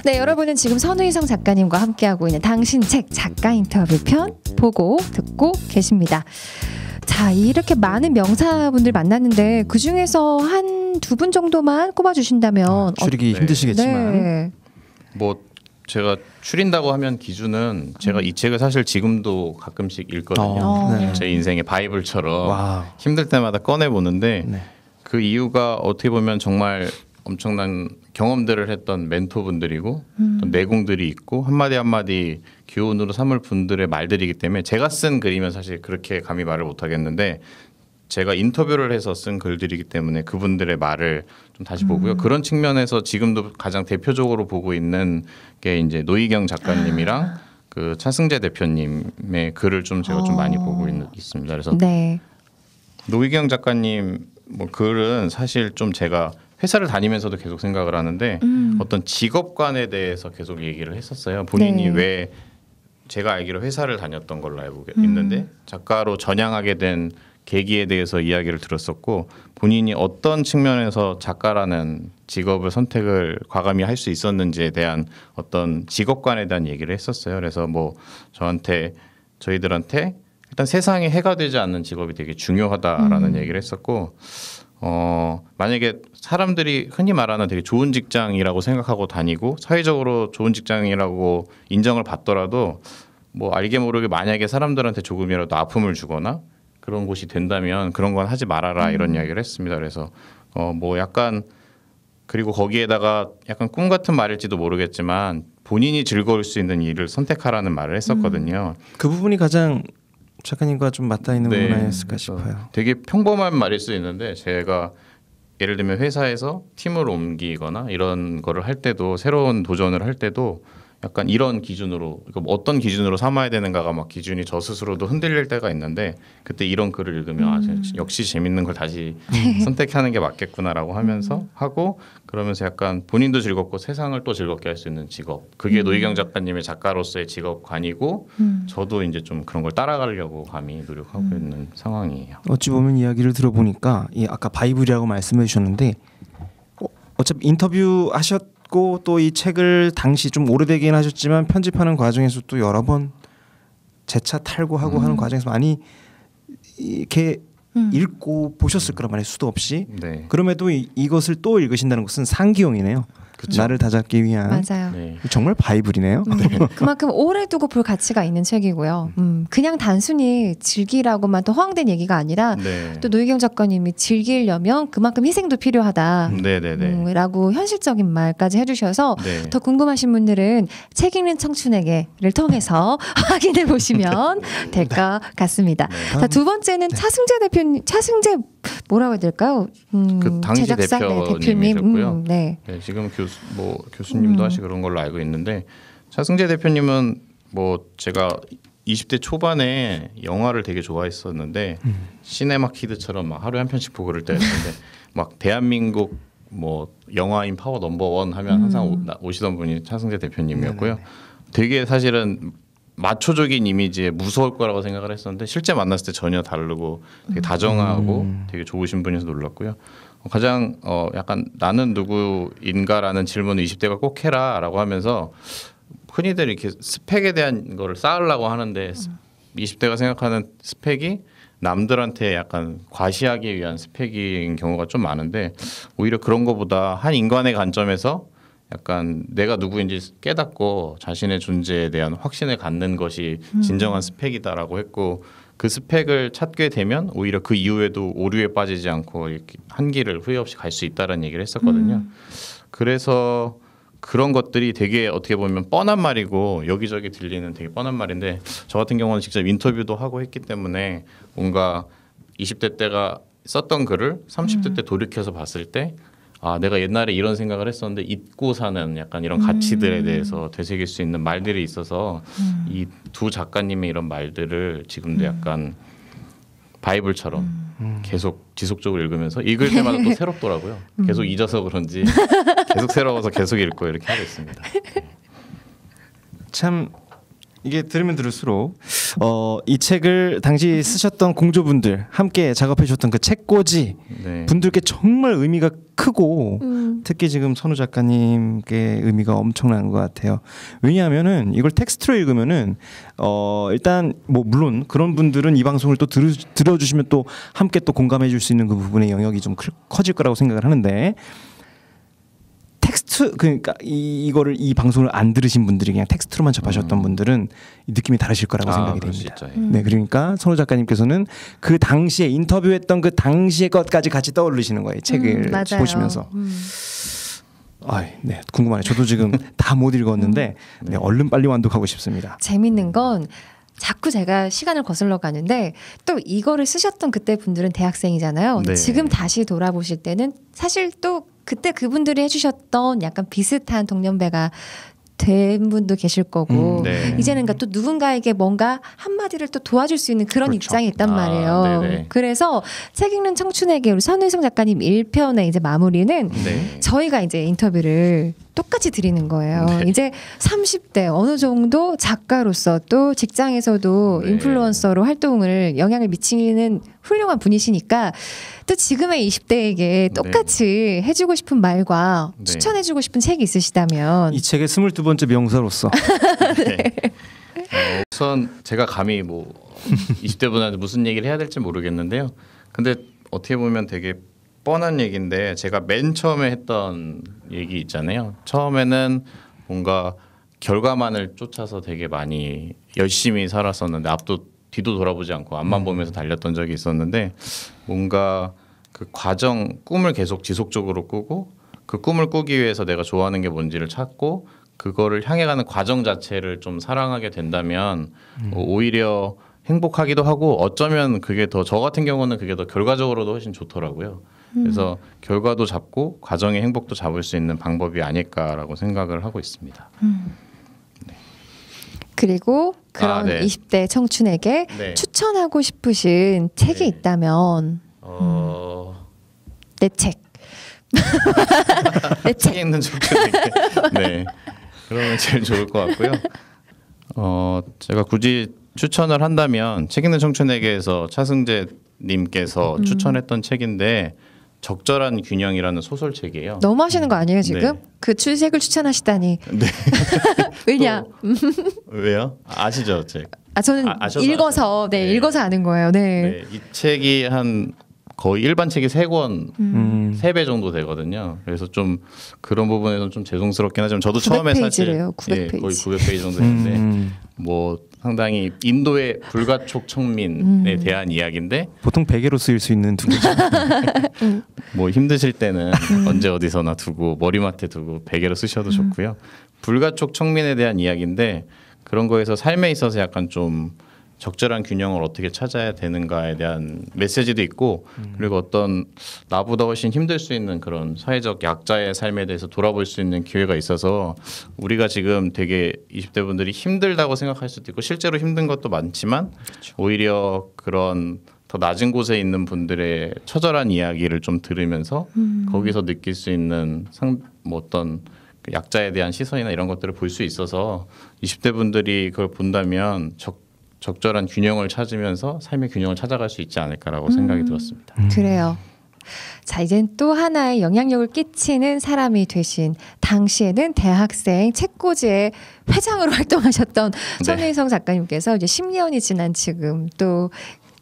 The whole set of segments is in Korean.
네, 여러분은 지금 선우희성 작가님과 함께하고 있는 당신 책 작가 인터뷰 편 보고 듣고 계십니다. 자, 이렇게 많은 명사분들 만났는데 그 중에서 한 두 분 정도만 꼽아주신다면 추리기 힘드시겠지만 네. 뭐 제가 추린다고 하면 기준은 제가 이 책을 사실 지금도 가끔씩 읽거든요. 네. 제 인생의 바이블처럼 와우. 힘들 때마다 꺼내보는데 네. 그 이유가 어떻게 보면 정말 엄청난 경험들을 했던 멘토분들이고 또 내공들이 있고 한마디 한마디 교훈으로 삼을 분들의 말들이기 때문에 제가 쓴 글이면 사실 그렇게 감히 말을 못하겠는데 제가 인터뷰를 해서 쓴 글들이기 때문에 그분들의 말을 좀 다시 보고요. 그런 측면에서 지금도 가장 대표적으로 보고 있는 게 이제 노희경 작가님이랑 그 차승재 대표님의 글을 좀 제가 좀 많이 보고 있습니다. 그래서 네. 노희경 작가님 뭐 글은 사실 좀 제가 회사를 다니면서도 계속 생각을 하는데 어떤 직업관에 대해서 계속 얘기를 했었어요. 본인이 네. 왜 제가 알기로 회사를 다녔던 걸로 알고 있는데 작가로 전향하게 된 계기에 대해서 이야기를 들었었고 본인이 어떤 측면에서 작가라는 직업을 선택을 과감히 할 수 있었는지에 대한 어떤 직업관에 대한 얘기를 했었어요. 그래서 뭐 저희들한테 일단 세상에 해가 되지 않는 직업이 되게 중요하다라는 얘기를 했었고 만약에 사람들이 흔히 말하는 되게 좋은 직장이라고 생각하고 다니고 사회적으로 좋은 직장이라고 인정을 받더라도 뭐 알게 모르게 만약에 사람들한테 조금이라도 아픔을 주거나 그런 곳이 된다면 그런 건 하지 말아라 이런 이야기를 했습니다. 그래서 뭐 약간 그리고 거기에다가 약간 꿈 같은 말일지도 모르겠지만 본인이 즐거울 수 있는 일을 선택하라는 말을 했었거든요. 그 부분이 가장 작가님과 좀 맞닿아 있는 부분 아니었을까 싶어요. 되게 평범한 말일 수 있는데 제가 예를 들면 회사에서 팀을 옮기거나 이런 거를 할 때도 새로운 도전을 할 때도 약간 이런 기준으로 그러니까 어떤 기준으로 삼아야 되는가가 막 기준이 저 스스로도 흔들릴 때가 있는데 그때 이런 글을 읽으면 역시 재밌는 걸 다시 선택하는 게 맞겠구나라고 하면서 하고 그러면서 약간 본인도 즐겁고 세상을 또 즐겁게 할 수 있는 직업 그게 노희경 작가님의 작가로서의 직업관이고 저도 이제 좀 그런 걸 따라가려고 감히 노력하고 있는 상황이에요. 어찌 보면 이야기를 들어보니까 아까 바이블이라고 말씀해 주셨는데 어차피 인터뷰 하셨고 또 이 책을 당시 좀 오래되긴 하셨지만 편집하는 과정에서 또 여러 번 재차 탈고하고 하는 과정에서 많이 이렇게 읽고 보셨을 거란 말이에요. 수도 없이. 네. 그럼에도 이것을 또 읽으신다는 것은 상기용이네요. 그쵸. 나를 다잡기 위한. 맞아요. 네. 정말 바이블이네요. 그만큼 오래 두고 볼 가치가 있는 책이고요. 그냥 단순히 즐기라고만 또 허황된 얘기가 아니라 네. 또 노희경 작가님이 즐기려면 그만큼 희생도 필요하다. 네네네. 라고 현실적인 말까지 해주셔서 네. 더 궁금하신 분들은 책 읽는 청춘에게를 통해서 확인해 보시면 될 것 같습니다. 자, 두 번째는 차승재 대표님, 차승재 뭐라고 해야 될까요? 그 당시 제작사 대표님이셨고요. 네. 네, 지금 교수님도 하시고 그런 걸로 알고 있는데 차승재 대표님은 뭐 제가 20대 초반에 영화를 되게 좋아했었는데 시네마키드처럼 막 하루에 한 편씩 보고 그럴 때였는데 막 대한민국 뭐 영화인 파워 넘버원 하면 항상 오시던 분이 차승재 대표님이었고요. 되게 사실은 마초적인 이미지에 무서울 거라고 생각을 했었는데 실제 만났을 때 전혀 다르고 되게 다정하고 되게 좋으신 분이어서 놀랐고요. 가장 약간 나는 누구인가라는 질문을 20대가 꼭 해라라고 하면서 흔히들 이렇게 스펙에 대한 거를 쌓으려고 하는데 20대가 생각하는 스펙이 남들한테 약간 과시하기 위한 스펙인 경우가 좀 많은데 오히려 그런 거보다 한 인간의 관점에서 약간 내가 누구인지 깨닫고 자신의 존재에 대한 확신을 갖는 것이 진정한 스펙이다라고 했고 그 스펙을 찾게 되면 오히려 그 이후에도 오류에 빠지지 않고 이렇게 한 길을 후회 없이 갈 수 있다는 얘기를 했었거든요. 그래서 그런 것들이 되게 어떻게 보면 뻔한 말이고 여기저기 들리는 되게 뻔한 말인데 저 같은 경우는 직접 인터뷰도 하고 했기 때문에 뭔가 20대 때가 썼던 글을 30대 때 돌이켜서 봤을 때 아, 내가 옛날에 이런 생각을 했었는데 잊고 사는 약간 이런 가치들에 대해서 되새길 수 있는 말들이 있어서 이 두 작가님의 이런 말들을 지금도 약간 바이블처럼 계속 지속적으로 읽으면서 읽을 때마다 또 새롭더라고요. 계속 잊어서 그런지 계속 새로워서 계속 읽고 이렇게 하고 있습니다. 참 이게 들으면 들을수록 이 책을 당시 쓰셨던 공조분들 함께 작업해 주셨던 그 책꽂이 네. 분들께 정말 의미가 크고 특히 지금 선우 작가님께 의미가 엄청난 것 같아요. 왜냐하면은 이걸 텍스트로 읽으면은 일단 뭐 물론 그런 분들은 이 방송을 또 들어주시면 또 함께 또 공감해 줄 수 있는 그 부분의 영역이 좀 커질 거라고 생각을 하는데 텍스트 그러니까 이거를 이 방송을 안 들으신 분들이 그냥 텍스트로만 접하셨던 분들은 느낌이 다르실 거라고 생각이 됩니다. 네, 그러니까 선우 작가님께서는 그 당시에 인터뷰했던 그 당시의 것까지 같이 떠올리시는 거예요. 책을 보시면서. 네, 궁금하네요. 저도 지금 다 못 읽었는데 네, 얼른 빨리 완독하고 싶습니다. 재밌는 건 자꾸 제가 시간을 거슬러 가는데 또 이거를 쓰셨던 그때 분들은 대학생이잖아요. 네. 지금 다시 돌아보실 때는 사실 또 그때 그분들이 해주셨던 약간 비슷한 동년배가 된 분도 계실 거고 네. 이제는 그러니까 또 누군가에게 뭔가 한마디를 또 도와줄 수 있는 그런 그렇죠. 입장이 있단 말이에요. 네네. 그래서 책 읽는 청춘에게 우리 선우희성 작가님 1편의 이제 마무리는 네. 저희가 이제 인터뷰를 똑같이 드리는 거예요. 네. 이제 30대 어느 정도 작가로서 또 직장에서도 네. 인플루언서로 활동을 영향을 미치는 훌륭한 분이시니까 또 지금의 20대에게 똑같이 해주고 싶은 말과 네. 추천해주고 싶은 책이 있으시다면 이 책의 22번째 명사로서 네. 우선 제가 감히 뭐 20대 분한테 무슨 얘기를 해야 될지 모르겠는데요. 근데 어떻게 보면 되게 뻔한 얘기인데 제가 맨 처음에 했던 얘기 있잖아요. 처음에는 뭔가 결과만을 쫓아서 되게 많이 열심히 살았었는데 앞도 뒤도 돌아보지 않고 앞만 보면서 달렸던 적이 있었는데 뭔가 그 과정 꿈을 계속 지속적으로 꾸고 그 꿈을 꾸기 위해서 내가 좋아하는 게 뭔지를 찾고 그거를 향해 가는 과정 자체를 좀 사랑하게 된다면 오히려 행복하기도 하고 어쩌면 그게 더 저 같은 경우는 그게 더 결과적으로도 훨씬 좋더라고요. 그래서 결과도 잡고 과정의 행복도 잡을 수 있는 방법이 아닐까라고 생각을 하고 있습니다. 그리고 그런 네. 20대 청춘에게 네. 추천하고 싶으신 책이 네. 있다면 내 책. 내 책 책. 읽는 청춘에게 네 그러면 제일 좋을 것 같고요. 제가 굳이 추천을 한다면 책 읽는 청춘에게에서 차승재 님께서 추천했던 책인데 적절한 균형이라는 소설책이에요. 너무 하시는 거 아니에요 지금? 네. 그 책을 추천하시다니. 네. 왜냐? 왜요? 아시죠, 책? 저는 아셔서 읽어서 아세요? 네. 읽어서 아는 거예요. 네. 네, 이 책이 한 거의 일반 책이 3권, 3배 정도 되거든요. 그래서 좀 그런 부분에서는 좀 죄송스럽긴 하지만 저도 처음에 사실 900페이지래요. 거의 900페이지 정도 되는데 뭐 상당히 인도의 불가촉 청민에 대한 이야기인데 보통 베개로 쓰일 수 있는 두 개죠. 뭐 힘드실 때는 언제 어디서나 두고 머리맡에 두고 베개로 쓰셔도 좋고요. 불가촉 청민에 대한 이야기인데 그런 거에서 삶에 있어서 약간 좀 적절한 균형을 어떻게 찾아야 되는가에 대한 메시지도 있고 그리고 어떤 나보다 훨씬 힘들 수 있는 그런 사회적 약자의 삶에 대해서 돌아볼 수 있는 기회가 있어서 우리가 지금 되게 20대 분들이 힘들다고 생각할 수도 있고 실제로 힘든 것도 많지만 오히려 그런 더 낮은 곳에 있는 분들의 처절한 이야기를 좀 들으면서 거기서 느낄 수 있는 뭐 어떤 그 약자에 대한 시선이나 이런 것들을 볼 수 있어서 20대 분들이 그걸 본다면 적절한 균형을 찾으면서 삶의 균형을 찾아갈 수 있지 않을까라고 생각이 들었습니다. 그래요. 자, 이젠 또 하나의 영향력을 끼치는 사람이 되신 당시에는 대학생 책꽂이의 회장으로 활동하셨던 선우희성 작가님께서 이제 10년이 지난 지금 또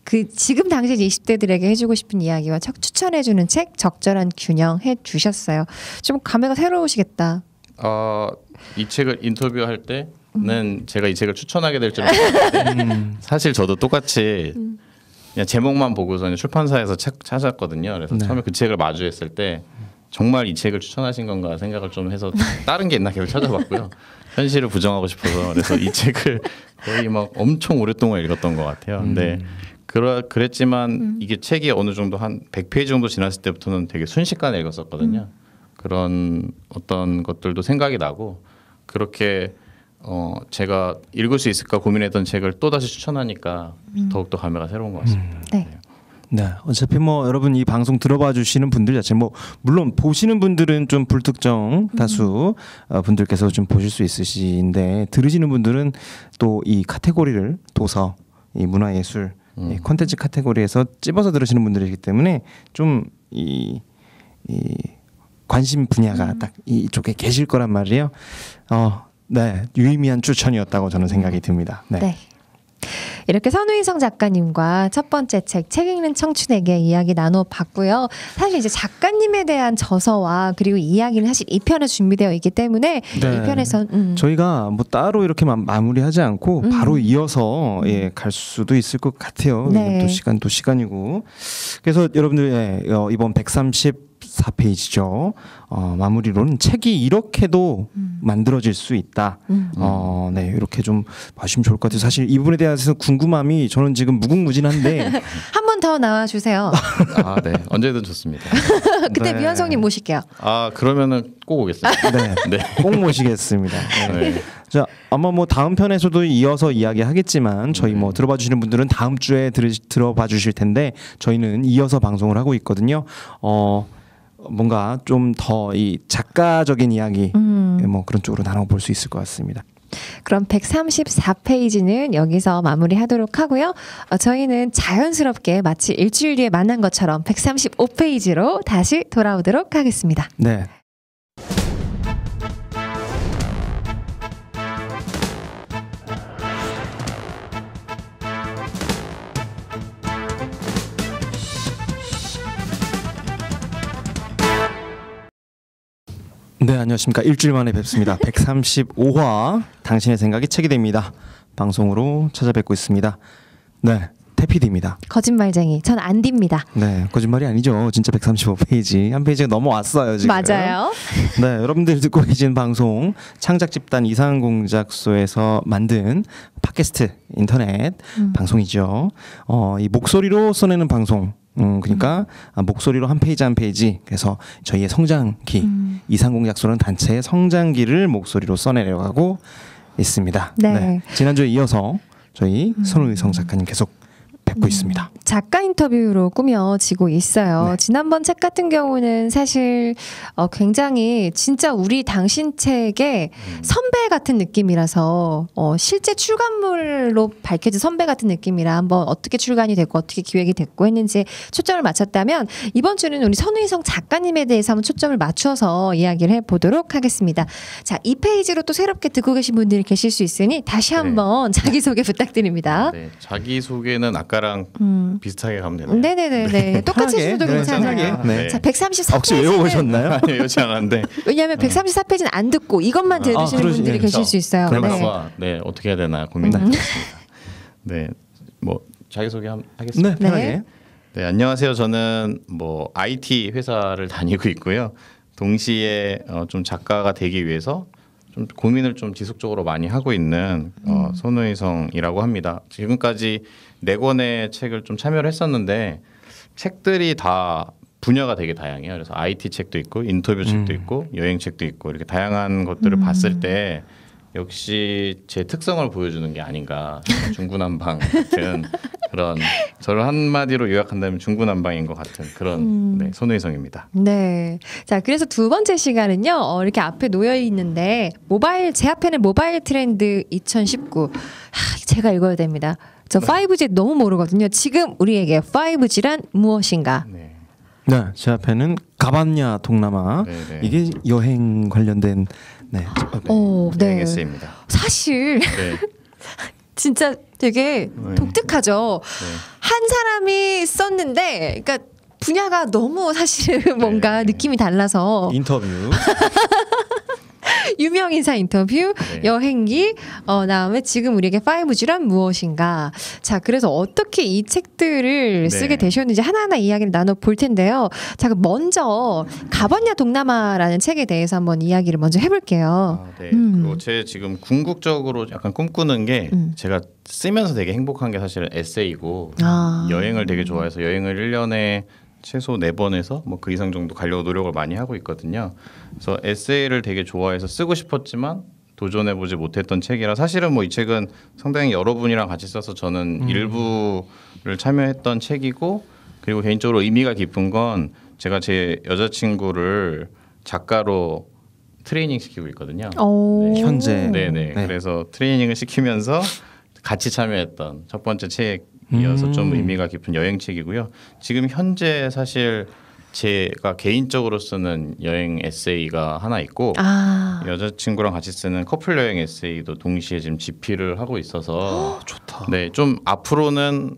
그 지금 당시 20대들에게 해주고 싶은 이야기와 추천해주는 책 적절한 균형 해주셨어요. 좀 감회가 새로우시겠다. 이 책을 인터뷰할 때는 제가 이 책을 추천하게 될 줄은 몰랐는데 사실 저도 똑같이 그냥 제목만 보고서 출판사에서 책 찾았거든요. 그래서 처음에 그 책을 마주했을 때 정말 이 책을 추천하신 건가 생각을 좀 해서 다른 게 있나 계속 찾아봤고요. 현실을 부정하고 싶어서 그래서 이 책을 거의 막 엄청 오랫동안 읽었던 것 같아요. 근데 그랬지만 이게 책이 어느 정도 한 100페이지 정도 지났을 때부터는 되게 순식간에 읽었었거든요. 그런 어떤 것들도 생각이 나고 그렇게 제가 읽을 수 있을까 고민했던 책을 또다시 추천하니까 더욱더 감회가 새로운 것 같습니다. 네. 네, 어차피 뭐 여러분 이 방송 들어봐 주시는 분들 자체 뭐 물론 보시는 분들은 좀 불특정 다수 분들께서 좀 보실 수 있으신데 들으시는 분들은 또 이 카테고리를 도서, 이 문화예술, 이 콘텐츠 카테고리에서 찝어서 들으시는 분들이기 때문에 좀 이 관심 분야가 딱 이쪽에 계실 거란 말이에요. 네, 유의미한 추천이었다고 저는 생각이 듭니다. 네. 네. 이렇게 선우희성 작가님과 첫 번째 책 읽는 청춘에게 이야기 나눠봤고요. 사실 이제 작가님에 대한 저서와 그리고 이야기는 사실 2편에 준비되어 있기 때문에 네. 2편에서 저희가 뭐 따로 이렇게 마무리하지 않고 바로 이어서 갈 수도 있을 것 같아요. 네. 또 시간도 시간이고. 그래서 여러분들 이번 134페이지죠. 마무리로는 책이 이렇게도 만들어질 수 있다. 네, 이렇게 좀 봐주시면 좋을 것 같아요. 사실 이 부분에 대해서 궁금함이 저는 지금 무궁무진한데 한 번 더 나와주세요. 아, 네. 언제든 좋습니다. 그때 네. 미완성님 모실게요. 아, 그러면은 꼭 오겠습니다. 네, 네. 꼭 모시겠습니다. 네. 네. 자, 아마 뭐 다음 편에서도 이어서 이야기하겠지만 저희 뭐 들어봐 주시는 분들은 다음 주에 들어봐 주실 텐데 저희는 이어서 방송을 하고 있거든요. 뭔가 좀 더 이 작가적인 이야기 뭐 그런 쪽으로 나눠볼 수 있을 것 같습니다. 그럼 134페이지는 여기서 마무리하도록 하고요. 저희는 자연스럽게 마치 일주일 뒤에 만난 것처럼 135페이지로 다시 돌아오도록 하겠습니다. 네. 네, 안녕하십니까. 일주일 만에 뵙습니다. 135화 당신의 생각이 책이 됩니다. 방송으로 찾아뵙고 있습니다. 네, 태피디입니다. 거짓말쟁이. 전 안디입니다. 네, 거짓말이 아니죠. 진짜 135페이지. 한 페이지가 넘어왔어요, 지금. 맞아요. 네, 여러분들 듣고 계신 방송 창작 집단 이상한 공작소에서 만든 팟캐스트 인터넷 방송이죠. 이 목소리로 써내는 방송. 그러니까 목소리로 한 페이지 한 페이지. 그래서 저희의 성장기 이상공작소는 단체의 성장기를 목소리로 써내려가고 있습니다. 네. 지난주에 이어서 저희 선우희성 작가님 계속 뵙고 있습니다. 작가 인터뷰로 꾸며지고 있어요. 네. 지난번 책 같은 경우는 사실 굉장히 진짜 우리 당신 책의 선배 같은 느낌이라서 실제 출간물로 밝혀진 선배 같은 느낌이라 한번 어떻게 출간이 됐고 어떻게 기획이 됐고 했는지 초점을 맞췄다면 이번 주는 우리 선우희성 작가님에 대해서 한번 초점을 맞춰서 이야기를 해보도록 하겠습니다. 자, 이 페이지로 또 새롭게 듣고 계신 분들이 계실 수 있으니 다시 한번 자기소개 부탁드립니다. 네. 자기소개는 아까랑 비슷하게 가면 되나요? 네네네. 똑같이 편하게, 해주셔도 네, 괜찮아요. 편하게. 네. 자, 134페이지는 혹시 외워보셨나요? 아니요, 여지 않았는데. 왜냐하면 134페이지는 안 듣고 이것만 들으시는 그러시- 분들이 네, 계실 그렇죠. 수 있어요. 그럴까봐 네, 어떻게 해야 되나 고민하고 있습니다. 네, 뭐 자기소개 하겠습니다. 네, 편하게. 네, 안녕하세요. 저는 뭐 IT 회사를 다니고 있고요. 동시에 좀 작가가 되기 위해서 좀 고민을 좀 지속적으로 많이 하고 있는 선우희성이라고 합니다. 지금까지 4권의 책을 좀 참여를 했었는데 책들이 다 분야가 되게 다양해요. 그래서 IT 책도 있고 인터뷰 책도 있고 여행 책도 있고 이렇게 다양한 것들을 봤을 때 역시 제 특성을 보여주는 게 아닌가. 중구난방 같은 그런 저를 한마디로 요약한다면 중구난방인 것 같은 그런 네, 선우희성입니다. 네. 자, 그래서 두 번째 시간은요. 이렇게 앞에 놓여 있는데 제 앞에는 모바일 트렌드 2019. 제가 읽어야 됩니다. 저 5G 너무 모르거든요. 지금 우리에게 5G란 무엇인가? 네. 네, 제 앞에는 가봤냐 동남아. 네네. 이게 여행 관련된 네. 여행 에세이입니다. 사실 네. 진짜 되게 네. 독특하죠. 네. 한 사람이 썼는데, 그러니까 분야가 너무 사실은 뭔가 네. 느낌이 달라서 인터뷰. 유명 인사 인터뷰, 네. 여행기, 다음에 지금 우리에게 5G란 무엇인가. 자, 그래서 어떻게 이 책들을 쓰게 되셨는지 하나하나 이야기를 나눠 볼 텐데요. 자, 그럼 먼저 가봤냐 동남아라는 책에 대해서 한번 이야기를 먼저 해볼게요. 네. 그리고 제 지금 궁극적으로 약간 꿈꾸는 게 제가 쓰면서 되게 행복한 게 사실 에세이고 여행을 되게 좋아해서 여행을 1년에 최소 4번에서 뭐 그 이상 정도 가려고 노력을 많이 하고 있거든요. 그래서 에세이를 되게 좋아해서 쓰고 싶었지만 도전해보지 못했던 책이라 사실은 뭐 이 책은 상당히 여러분이랑 같이 써서 저는 일부를 참여했던 책이고 그리고 개인적으로 의미가 깊은 건 제가 제 여자친구를 작가로 트레이닝 시키고 있거든요. 네. 현재. 네네. 네. 그래서 트레이닝을 시키면서 같이 참여했던 첫 번째 책이어서 좀 의미가 깊은 여행책이고요. 지금 현재 사실 제가 개인적으로 쓰는 여행 에세이가 하나 있고 여자친구랑 같이 쓰는 커플 여행 에세이도 동시에 지금 집필을 하고 있어서 좋다. 네, 좀 앞으로는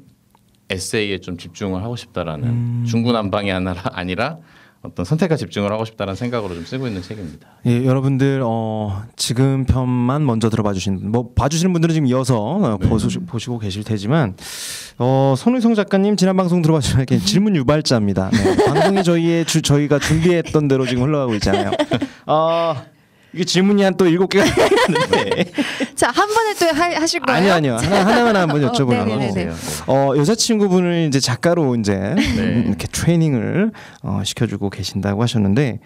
에세이에 좀 집중을 하고 싶다라는 중구난방이 아니라 어떤 선택과 집중을 하고 싶다는 생각으로 좀 쓰고 있는 책입니다. 예, 여러분들 지금 편만 먼저 들어봐 주신 봐주시는 분들은 지금 이어서 보시고 계실 테지만 손의성 작가님 지난 방송 들어봐주시면 질문 유발자입니다. 네, 방송이 저희가 준비했던 대로 지금 흘러가고 있잖아요. 이게 질문이 한 또 7개가 있는데 자, 한 번에 또 하실 거예요? 아니요. 하나만 한번 여쭤보려고. 여자친구분을 이제 작가로 이제 이렇게 트레이닝을 시켜주고 계신다고 하셨는데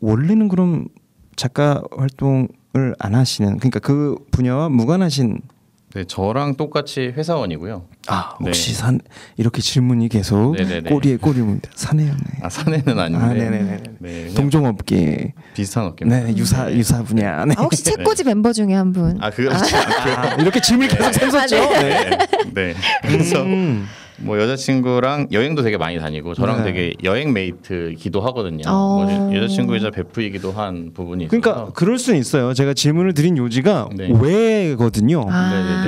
원래는 그럼 작가 활동을 안 하시는, 그러니까 그 분야와 무관하신? 네, 저랑 똑같이 회사원이고요. 혹시 이렇게 질문이 계속 꼬리에 꼬리입니다. 사내였네. 사내는 아닌데. 네네네. 네, 동종업계 비슷한 업계입니다. 네, 유사 분야. 네. 혹시 책꽂이 멤버 중에 한 분? 그렇지 않고요. 이렇게 질문이 계속 샘솟죠. 네. 그래서 뭐 여자친구랑 여행도 되게 많이 다니고 저랑 되게 여행 메이트기도 하거든요. 뭐 여자친구이자 베프이기도 한 부분이 있어서. 그러니까 그럴 수는 있어요. 제가 질문을 드린 요지가 왜거든요.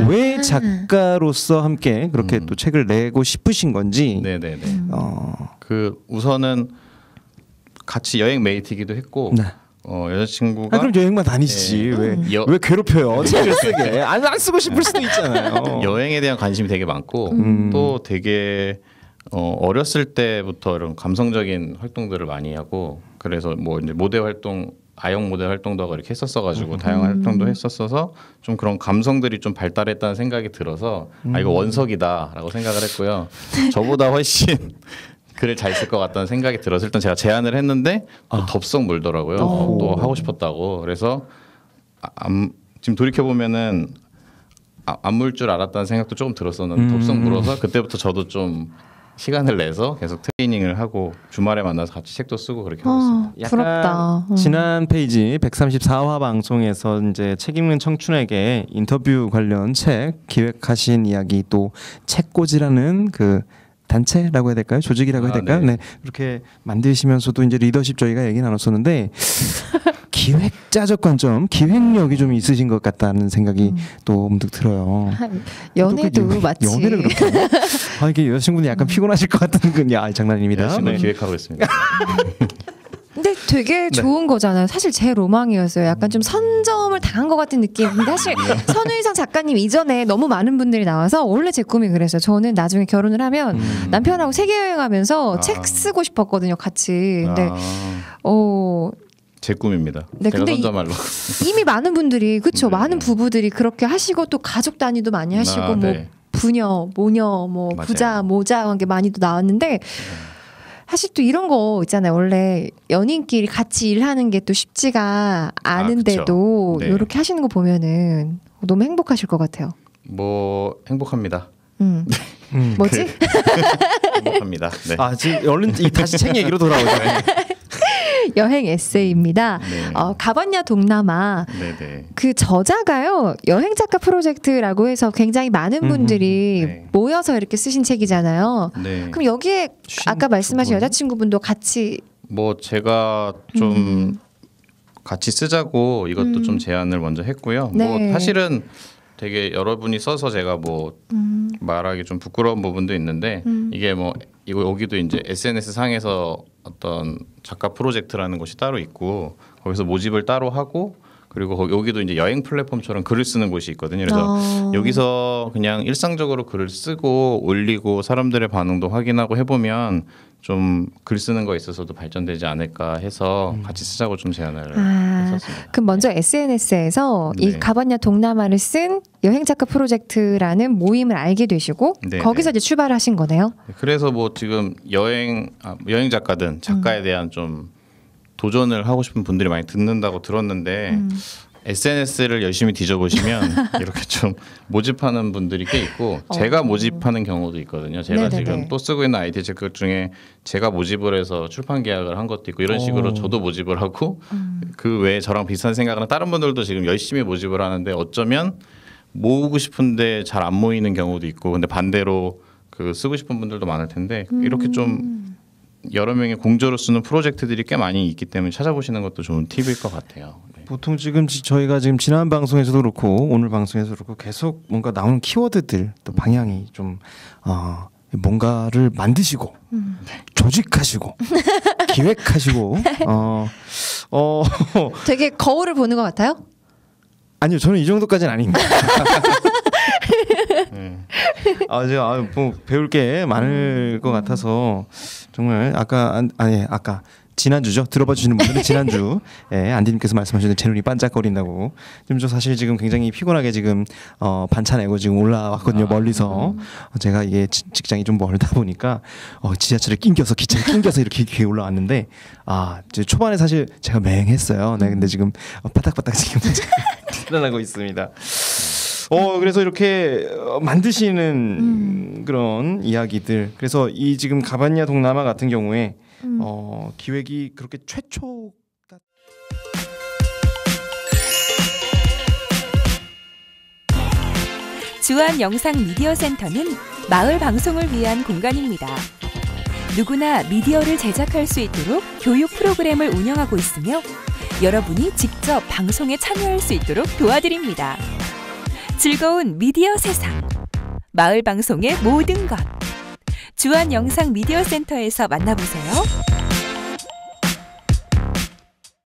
왜 작가로서 함께 그렇게 또 책을 내고 싶으신 건지. 네네네. 그 우선은 같이 여행 메이트이기도 했고. 여자친구가 그럼 여행만 다니시지 왜 괴롭혀요? 책을 쓰게 안 쓰고 싶을 수도 있잖아요. 여행에 대한 관심이 되게 많고 또 되게 어렸을 때부터 이런 감성적인 활동들을 많이 하고 그래서 뭐 이제 모델 활동 아역 모델 활동도 하고 이렇게 했었어가지고 다양한 활동도 했었어서 좀 그런 감성들이 좀 발달했다는 생각이 들어서 이거 원석이다라고 생각을 했고요. 저보다 훨씬 글을 잘 쓸 것 같다는 생각이 들어서 일단 제가 제안을 했는데 또 덥석 물더라고요. 또 하고 싶었다고. 그래서 지금 돌이켜 보면은 안 물 줄 알았다는 생각도 조금 들었었는데 덥석 물어서 그때부터 저도 좀 시간을 내서 계속 트레이닝을 하고 주말에 만나서 같이 책도 쓰고 그렇게 하고 있습니다. 부럽다. 지난 페이지 134화 방송에서 이제 책 읽는 청춘에게 인터뷰 관련 책 기획하신 이야기 또 책꽂이라는 그 단체라고 해야 될까요? 조직이라고 해야 될까요? 네. 이렇게 만드시면서도 이제 리더십 저희가 얘기 나눴었는데 기획자적 관점, 기획력이 좀 있으신 것 같다는 생각이 또 문득 들어요. 연애도 마치 연애를 그렇게 이게 여자친구는 약간 피곤하실 것 같은 장난입니다. 열심히 기획하고 있습니다. 근데 되게 좋은 거잖아요. 사실 제 로망이었어요. 약간 좀 선점을 당한 것 같은 느낌. 근데 사실 선우이상 작가님 이전에 너무 많은 분들이 나와서 원래 제 꿈이 그랬어요. 저는 나중에 결혼을 하면 남편하고 세계 여행하면서 책 쓰고 싶었거든요. 같이. 근데 제 꿈입니다. 네, 제가 근데 선점할로. 이미 많은 분들이 많은 부부들이 그렇게 하시고 또 가족 단위도 많이 하시고 뭐 부녀, 모녀, 뭐 맞아요. 부자, 모자 관계 많이도 나왔는데. 사실 또 이런 거 있잖아요. 원래 연인끼리 같이 일하는 게 또 쉽지가 않은데도 이렇게 하시는 거 보면은 너무 행복하실 것 같아요. 뭐 행복합니다. 뭐지? 행복합니다. 네. 지금 얼른 다시 책 얘기로 돌아오죠. 여행 에세이입니다. 가봤냐 동남아. 그 저자가요. 여행 작가 프로젝트라고 해서 굉장히 많은 분들이 모여서 이렇게 쓰신 책이잖아요. 그럼 여기에 아까 말씀하신 여자친구분도 같이 뭐 제가 좀 같이 쓰자고 이것도 좀 제안을 먼저 했고요. 뭐 사실은 되게 여러분이 써서 제가 뭐 말하기 좀 부끄러운 부분도 있는데 이게 뭐 여기도 이제 SNS 상에서 어떤 작가 프로젝트라는 곳이 따로 있고 거기서 모집을 따로 하고 그리고 여기도 이제 여행 플랫폼처럼 글을 쓰는 곳이 있거든요. 그래서 여기서 그냥 일상적으로 글을 쓰고 올리고 사람들의 반응도 확인하고 해보면 좀 글 쓰는 거에 있어서도 발전되지 않을까 해서 같이 쓰자고 좀 제안을 했었습니다. 그럼 먼저 SNS에서 이 가봤냐 동남아를 쓴 여행 작가 프로젝트라는 모임을 알게 되시고 거기서 이제 출발하신 거네요. 그래서 뭐 지금 여행 작가든 작가에 대한 좀 도전을 하고 싶은 분들이 많이 듣는다고 들었는데 SNS를 열심히 뒤져보시면 이렇게 좀 모집하는 분들이 꽤 있고 제가 모집하는 경우도 있거든요. 제가 네네네. 지금 또 쓰고 있는 IT 책들 중에 제가 모집을 해서 출판 계약을 한 것도 있고 이런 식으로 저도 모집을 하고 그 외에 저랑 비슷한 생각을 하는 다른 분들도 지금 열심히 모집을 하는데 어쩌면 모으고 싶은데 잘 안 모이는 경우도 있고 근데 반대로 그 쓰고 싶은 분들도 많을 텐데 이렇게 좀 여러 명의 공조로 쓰는 프로젝트들이 꽤 많이 있기 때문에 찾아보시는 것도 좋은 팁일 것 같아요. 네. 보통 지금 저희가 지금 지난 방송에서도 그렇고 오늘 방송에서도 그렇고 계속 뭔가 나오는 키워드들 또 방향이 좀 뭔가를 만드시고 조직하시고 기획하시고 되게 거울을 보는 것 같아요? 아니요 저는 이 정도까지는 아닙니다. 제가 뭐 배울 게 많을 것 같아서 정말 아까 지난주죠. 들어봐 주시는 분들은 지난주 안디님께서 말씀하셨는데 제 눈이 반짝거린다고. 지금 저 사실 지금 굉장히 피곤하게 지금 반찬내고 지금 올라왔거든요. 멀리서 제가 이게 직장이 좀 멀다 보니까 지하철에 낑겨서 기차에 낑겨서 이렇게 귀에 올라왔는데 이제 초반에 사실 제가 맹했어요. 네, 근데 지금 바닥바닥 지금 일어나고 있습니다. 그래서 이렇게 만드시는 그런 이야기들. 그래서 이 지금 가반야 동남아 같은 경우에 기획이 그렇게 최초 주한 영상 미디어 센터는 마을 방송을 위한 공간입니다. 누구나 미디어를 제작할 수 있도록 교육 프로그램을 운영하고 있으며 여러분이 직접 방송에 참여할 수 있도록 도와드립니다. 즐거운 미디어 세상, 마을 방송의 모든 것. 주한 영상 미디어 센터에서 만나보세요.